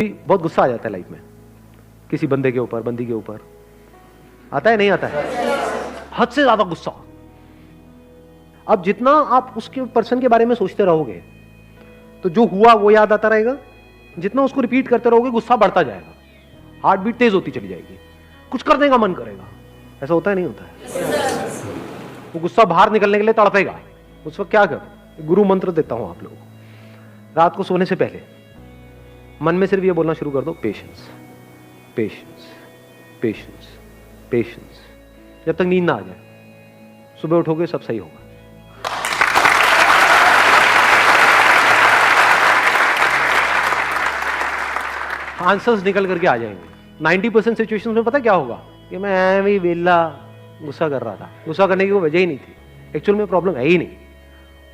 बहुत गुस्सा आ जाता है लाइफ में, किसी बंदे के ऊपर, बंदी के ऊपर आता है, नहीं आता है? हद से ज्यादा गुस्सा। अब जितना आप उसके पर्सन के बारे में सोचते रहोगे तो जो हुआ वो याद आता रहेगा, जितना उसको रिपीट करते रहोगे गुस्सा बढ़ता जाएगा, हार्ट बीट तेज होती चली जाएगी, कुछ करने का मन करेगा। ऐसा होता है, नहीं होता है? वो गुस्सा बाहर निकलने के लिए तड़पेगा। उस वक्त क्या करो? गुरु मंत्र देता हूं आप लोगों को, रात को सोने से पहले मन में सिर्फ ये बोलना शुरू कर दो, पेशेंस पेशेंस पेशेंस पेशेंस, जब तक नींद ना आ जाए। सुबह उठोगे सब सही होगा। आंसर्स निकल करके आ जाएंगे। 90% सिचुएशंस में पता क्या होगा कि मैं ऐਵੇਂ ही वेला गुस्सा कर रहा था, गुस्सा करने की कोई वजह ही नहीं थी, एक्चुअल में प्रॉब्लम है ही नहीं।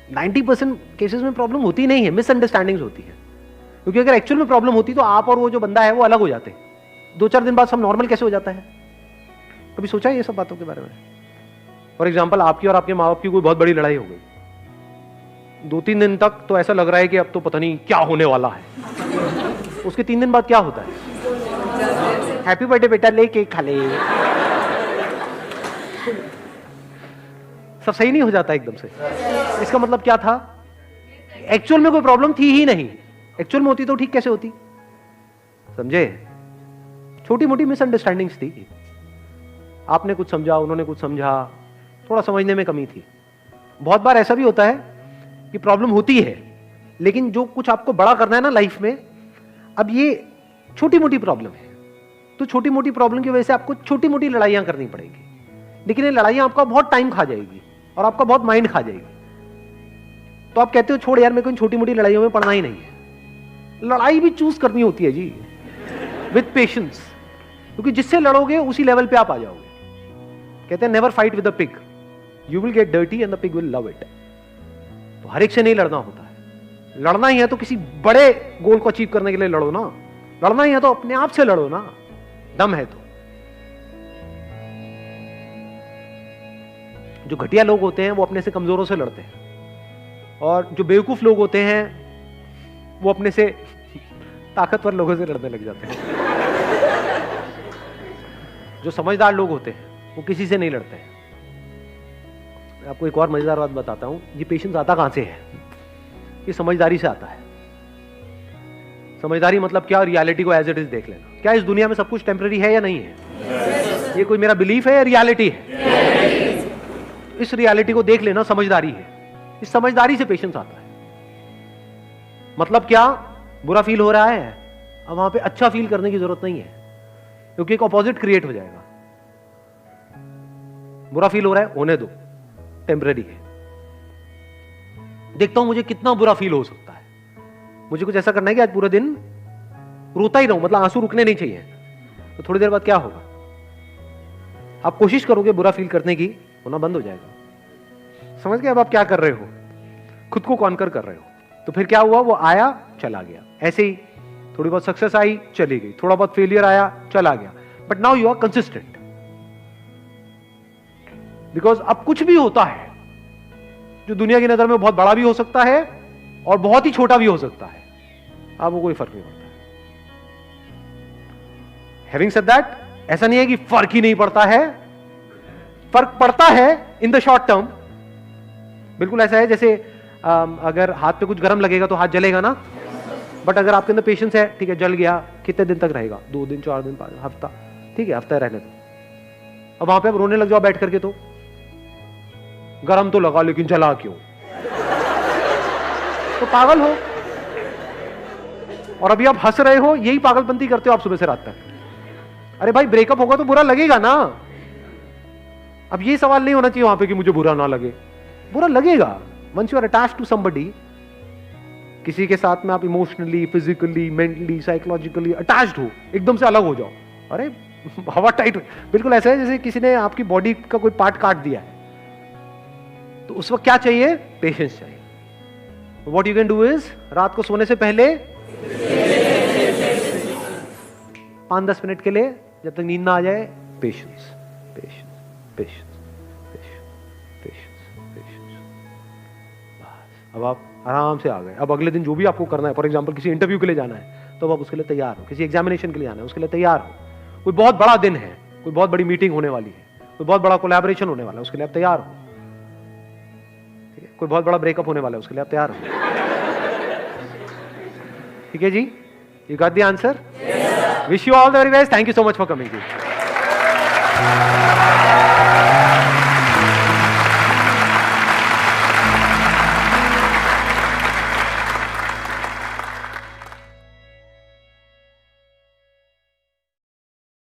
90% केसेस में प्रॉब्लम होती नहीं है, मिसअंडरस्टैंडिंग्स होती है। क्योंकि अगर एक्चुअल में प्रॉब्लम होती तो आप और वो जो बंदा है वो अलग हो जाते। 2-4 दिन बाद सब नॉर्मल कैसे हो जाता है? कभी सोचा है ये सब बातों के बारे में? फॉर एग्जाम्पल, आपकी और आपके माँ बाप की कोई बहुत बड़ी लड़ाई हो गई, 2-3 दिन तक तो ऐसा लग रहा है कि अब तो पता नहीं क्या होने वाला है। उसके 3 दिन बाद क्या होता है? हैप्पी बर्थडे बेटा, ले केक खा ले। सब सही नहीं हो जाता एकदम से। इसका मतलब क्या था? एक्चुअल में कोई प्रॉब्लम थी ही नहीं। एक्चुअल में होती तो ठीक कैसे होती? समझे? छोटी मोटी मिसअंडरस्टैंडिंग्स थी, आपने कुछ समझा, उन्होंने कुछ समझा, थोड़ा समझने में कमी थी। बहुत बार ऐसा भी होता है कि प्रॉब्लम होती है, लेकिन जो कुछ आपको बड़ा करना है ना लाइफ में, अब ये छोटी मोटी प्रॉब्लम है, तो छोटी मोटी प्रॉब्लम की वजह से आपको छोटी मोटी लड़ाइयां करनी पड़ेगी। लेकिन ये लड़ाइयां आपका बहुत टाइम खा जाएगी और आपका बहुत माइंड खा जाएगी। तो आप कहते हो छोड़ यार, मेरे को इन छोटी मोटी लड़ाइयों में पड़ना ही नहीं है। लड़ाई भी चूज करनी होती है जी, विद पेशेंस, क्योंकि जिससे लड़ोगे उसी लेवल पे आप आ जाओगे। कहते हैं never fight with a pig, you will get dirty and the pig will love it. तो हर एक से नहीं लड़ना होता है। लड़ना ही है तो किसी बड़े गोल को अचीव करने के लिए लड़ो ना। लड़ना ही है तो अपने आप से लड़ो ना, दम है तो। जो घटिया लोग होते हैं वो अपने से कमजोरों से लड़ते हैं, और जो बेवकूफ लोग होते हैं वो अपने से ताकतवर लोगों से लड़ने लग जाते हैं। जो समझदार लोग होते हैं वो किसी से नहीं लड़ते हैं। मैं आपको एक और मजेदार बात बताता हूं। ये पेशेंस आता कहां से है? ये समझदारी से आता है। समझदारी मतलब क्या? रियलिटी को एज इट इज देख लेना। क्या इस दुनिया में सब कुछ टेम्पररी है या नहीं है? ये कोई मेरा बिलीफ है या रियलिटी है? इस रियलिटी को देख लेना समझदारी है। इस समझदारी से पेशेंस आता है। मतलब क्या? बुरा फील हो रहा है, अब वहां पे अच्छा फील करने की जरूरत नहीं है, क्योंकि एक ऑपोजिट क्रिएट हो जाएगा। बुरा फील हो रहा है, होने दो, टेम्पररी है। देखता हूं मुझे कितना बुरा फील हो सकता है। मुझे कुछ ऐसा करना है कि आज पूरा दिन रोता ही रहूं, मतलब आंसू रुकने नहीं चाहिए। तो थोड़ी देर बाद क्या होगा? आप कोशिश करोगे बुरा फील करने की, होना बंद हो जाएगा। समझ गए? अब आप क्या कर रहे हो? खुद को कॉन्कर कर रहे हो। तो फिर क्या हुआ? वो आया, चला गया। ऐसे ही थोड़ी बहुत सक्सेस आई, चली गई, थोड़ा बहुत फेलियर आया, चला गया। But now you are consistent, because अब कुछ भी होता है जो दुनिया की नजर में बहुत बड़ा भी हो सकता है और बहुत ही छोटा भी हो सकता है, आपको कोई फर्क नहीं पड़ता। हैविंग सेड दैट, ऐसा नहीं है कि फर्क ही नहीं पड़ता है, फर्क पड़ता है इन द शॉर्ट टर्म। बिल्कुल ऐसा है जैसे अगर हाथ पे कुछ गर्म लगेगा तो हाथ जलेगा ना, बट अगर आपके अंदर पेशेंस है, ठीक है जल गया, कितने दिन तक रहेगा? 2 दिन, 4 दिन, 5 हफ्ता, ठीक है हफ्ता रहने दो। अब वहां पे आप रोने लग जाओ बैठ करके, तो गरम तो लगा लेकिन जला क्यों? तो पागल हो। और अभी आप हंस रहे हो, यही पागलपंती करते हो आप सुबह से रात तक। अरे भाई ब्रेकअप होगा तो बुरा लगेगा ना। अब ये सवाल नहीं होना चाहिए वहां पे कि मुझे बुरा ना लगे। बुरा लगेगा। Once you are attached to somebody, किसी के साथ में आप emotionally, physically, mentally, psychologically attached हो, एकदम से अलग हो जाओ, अरे हवा टाइट। बिल्कुल ऐसा है जैसे किसी ने आपकी बॉडी का कोई पार्ट काट दिया है, तो उस वक्त क्या चाहिए? पेशेंस चाहिए। What you can do is, रात को सोने से पहले 5-10 मिनट के लिए, जब तक नींद ना आ जाए, patience patience patience patience patience. अब आप आराम से आ गए। अब अगले दिन जो भी आपको करना है, फॉर एग्जांपल किसी इंटरव्यू के लिए जाना है, तो आप उसके लिए तैयार हो। किसी एग्जामिनेशन के लिए आना है, उसके लिए तैयार हो। कोई बहुत बड़ा दिन है, कोई बहुत बड़ी मीटिंग होने वाली है, कोई बहुत बड़ा कोलैबोरेशन होने वाला है, उसके लिए आप तैयार हो। ठीक है, कोई बहुत बड़ा ब्रेकअप होने वाला है, उसके लिए आप तैयार हो। ठीक है जी, you got the answer. Wish you all the very best. Thank you so much for coming ji.